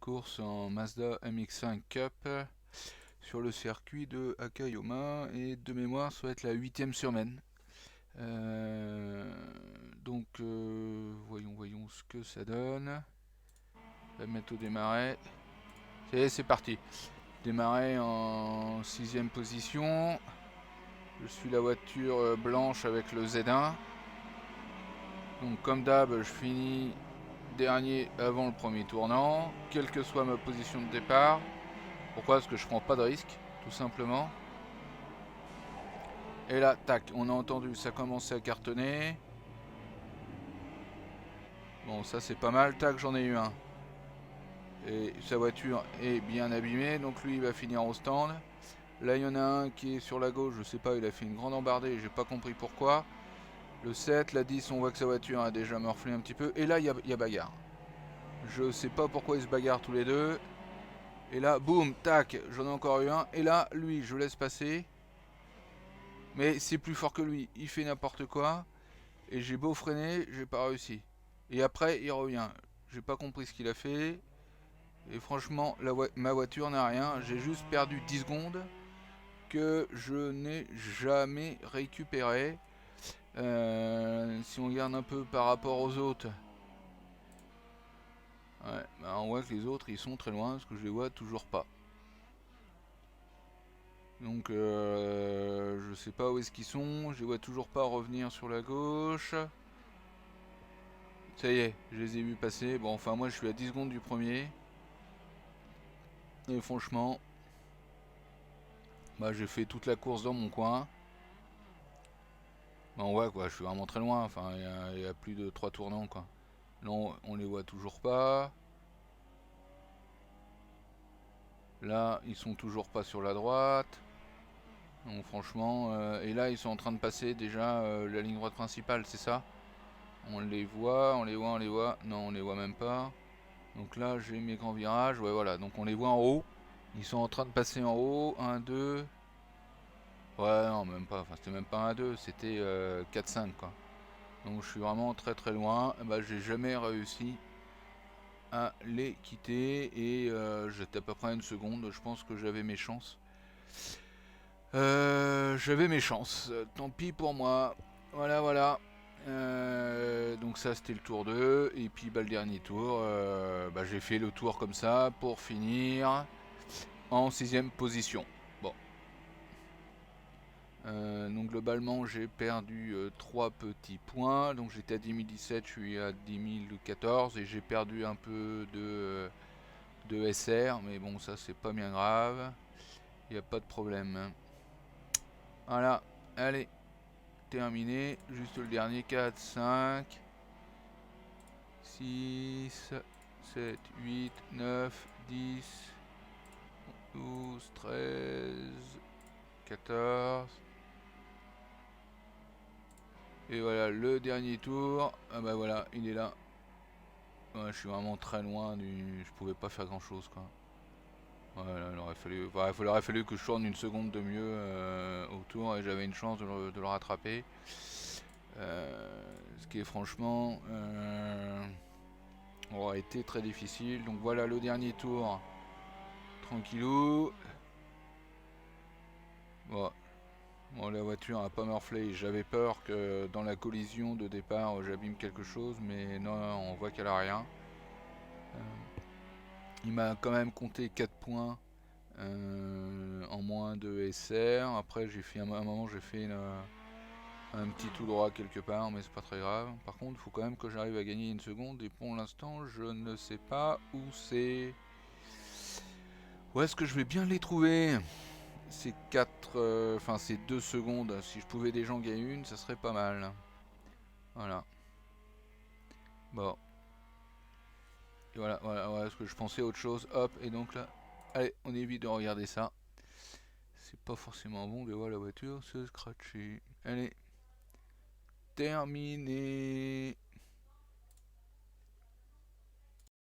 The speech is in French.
course en Mazda MX-5 Cup sur le circuit de Akayama, et de mémoire ça va être la 8ème semaine. Voyons ce que ça donne. On va mettre au démarrer. C'est parti. Démarrer en 6ème position. Je suis la voiture blanche avec le Z1. Donc comme d'hab, je finis dernier avant le premier tournant, quelle que soit ma position de départ. Pourquoi? Parce que je prends pas de risque, tout simplement. Et là, tac, on a entendu, ça commençait à cartonner. Bon, ça c'est pas mal, tac, j'en ai eu un. Et sa voiture est bien abîmée, donc lui il va finir au stand. Là il y en a un qui est sur la gauche, je sais pas, il a fait une grande embardée, j'ai pas compris pourquoi. Le 7, la 10, on voit que sa voiture a déjà morflé un petit peu. Et là il y a bagarre. Je sais pas pourquoi ils se bagarrent tous les deux. Et là, boum, tac, j'en ai encore eu un. Et là, lui, je laisse passer. Mais c'est plus fort que lui. Il fait n'importe quoi. Et j'ai beau freiner, j'ai pas réussi. Et après, il revient. J'ai pas compris ce qu'il a fait. Et franchement, ma voiture n'a rien. J'ai juste perdu 10 secondes que je n'ai jamais récupéré. Si on regarde un peu par rapport aux autres. Ouais, bah on voit que les autres, ils sont très loin. Parce que je les vois toujours pas. Donc je sais pas où est-ce qu'ils sont, je les vois toujours pas revenir sur la gauche. Ça y est, je les ai vus passer. Bon, enfin moi je suis à 10 secondes du premier. Et franchement, bah j'ai fait toute la course dans mon coin. Bah on voit quoi, je suis vraiment très loin, enfin il y a plus de 3 tournants quoi. Là on les voit toujours pas. Là ils sont toujours pas sur la droite. Donc franchement, et là ils sont en train de passer déjà la ligne droite principale, c'est ça? On les voit, on les voit, on les voit. Non, on les voit même pas. Donc là j'ai mes grands virages, ouais voilà, donc on les voit en haut. Ils sont en train de passer en haut, 1, 2. Ouais non même pas, enfin c'était même pas 1, 2, c'était 4, 5 quoi. Donc je suis vraiment très très loin, bah, j'ai jamais réussi à les quitter et j'étais à peu près à une seconde, je pense que j'avais mes chances. J'avais mes chances, tant pis pour moi, voilà voilà. Donc ça c'était le tour 2. Et puis bah, le dernier tour, bah, j'ai fait le tour comme ça pour finir en 6ème position. Bon. Donc globalement j'ai perdu 3 petits points. Donc j'étais à 10 017, je suis à 10 014 et j'ai perdu un peu de SR. Mais bon ça c'est pas bien grave. Il n'y a pas de problème. Voilà, allez, terminé. Juste le dernier, 4, 5, 6, 7, 8, 9, 10, 12, 13, 14. Et voilà, le dernier tour. Ah bah voilà, il est là. Ouais, je suis vraiment très loin du... Je pouvais pas faire grand chose quoi. Voilà, il aurait fallu que je tourne une seconde de mieux au tour et j'avais une chance de le rattraper. Ce qui est franchement aurait été très difficile. Donc voilà le dernier tour. Tranquillou. Bon, bon la voiture a pas morflé. J'avais peur que dans la collision de départ j'abîme quelque chose. Mais non, on voit qu'elle a rien. Il m'a quand même compté 4 points en moins de SR. Après j'ai fait un moment j'ai fait un petit tout droit quelque part, mais c'est pas très grave. Par contre, il faut quand même que j'arrive à gagner une seconde, et pour l'instant, je ne sais pas où c'est. Où est-ce que je vais bien les trouver? Ces 4, enfin ces 2 secondes, si je pouvais déjà en gagner une, ça serait pas mal. Voilà. Bon. Et voilà, ce que je pensais à autre chose. Hop, et donc là, allez, on évite de regarder ça. C'est pas forcément bon de voir la voiture se scratcher. Allez, terminé.